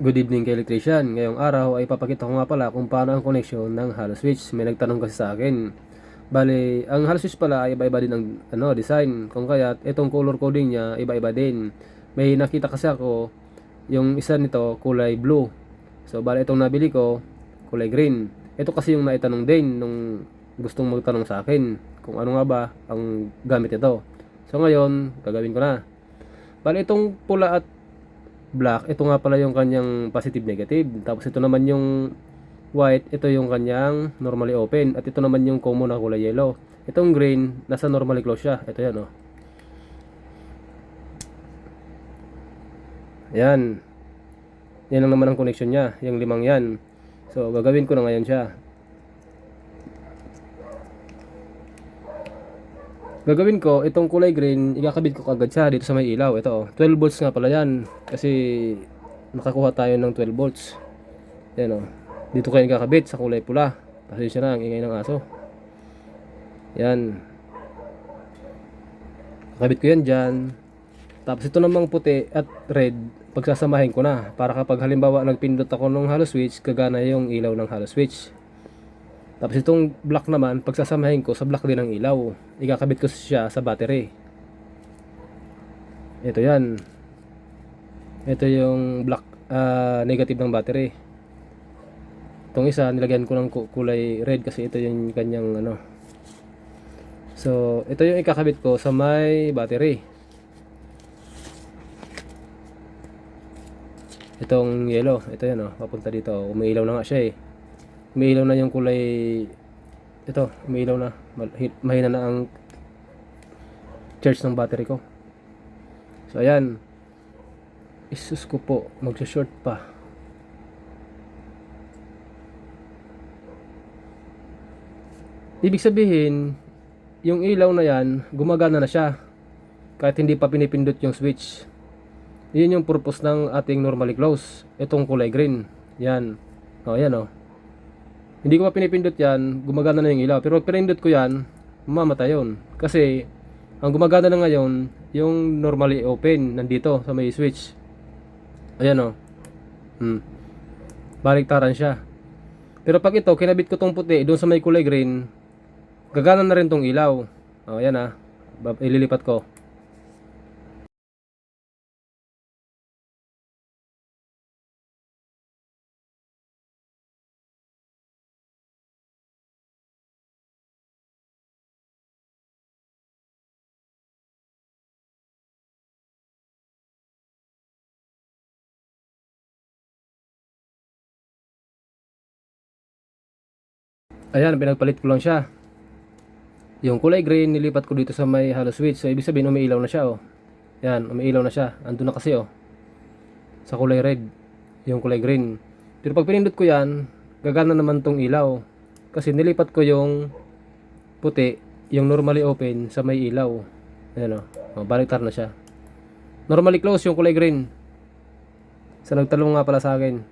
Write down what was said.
Good evening kay electrician. Ngayong araw ay papakita ko nga pala kung paano ang connection ng hollow switch. May nagtanong kasi sa akin. Bale, ang hollow switch pala ay iba-iba din ang design. Kung kaya itong color coding niya iba-iba din. May nakita kasi ako yung isa nito kulay blue. So bale itong nabili ko kulay green. Ito kasi yung naitanong din nung gustong magtanong sa akin kung ano nga ba ang gamit nito. So ngayon, gagawin ko na. Bale itong pula at black, ito nga pala yung kanyang positive negative. Tapos ito naman yung white, ito yung kanyang normally open. At ito naman yung common na kulay yellow. Itong green, nasa normally close siya. Ito yan, oh. Yan. Yan lang naman ang connection niya, yung limang yan. So gagawin ko na ngayon siya. Gagawin ko, itong kulay green, ikakabit ko kagad siya dito sa may ilaw. Ito, oh, 12 volts nga pala yan. Kasi nakakuha tayo ng 12 volts. Yan, oh. Dito kayo ikakabit sa kulay pula. Pasensya na, ang ingay ng aso. Yan. Kakabit ko yan dyan. Tapos ito namang puti at red, pagsasamahin ko na. Para kapag halimbawa nagpindot ako ng hollow switch, gagana yung ilaw ng hollow switch. Tapos itong black naman, pagsasamahin ko sa black din ng ilaw. Ikakabit ko siya sa battery. Ito yan. Ito yung black negative ng battery. Itong isa, nilagyan ko ng kulay red kasi ito yung kanyang ano. So, ito yung ikakabit ko sa may battery. Itong yellow, ito yan, oh, papunta dito. Umiilaw na nga siya eh. Umiilaw na yung kulay. Ito, umiilaw na. Mahina na ang charge ng battery ko. So ayan. Isus ko po, magsa-short pa. Ibig sabihin, yung ilaw na yan, gumagana na siya. Kahit hindi pa pinipindot yung switch. Yun yung purpose ng ating normally close. Itong kulay green. Yan. O, yan o. Hindi ko pa pinipindot yan, gumagana na yung ilaw. Pero pinindot ko yan, mamamatay yun. Kasi, ang gumagana na ngayon, yung normally open, nandito sa may switch. Ayan o. Baliktaran siya. Pero pag ito, kinabit ko tong puti, doon sa may kulay green, gagana na rin tong ilaw. O, ayan ah. Ililipat ko. Ayan, pinagpalit ko lang siya. Yung kulay green, nilipat ko dito sa may hollow switch. So, ibig sabihin, umiilaw na siya, oh. Yan, umiilaw na siya. Ando na kasi, oh. Sa kulay red, yung kulay green. Pero pag pinindot ko yan, gagana naman tong ilaw. Kasi nilipat ko yung puti, yung normally open sa may ilaw. Ayan, oh. Oh, baliktar na siya. Normally close yung kulay green. Sa nagtanong nga pala sa akin.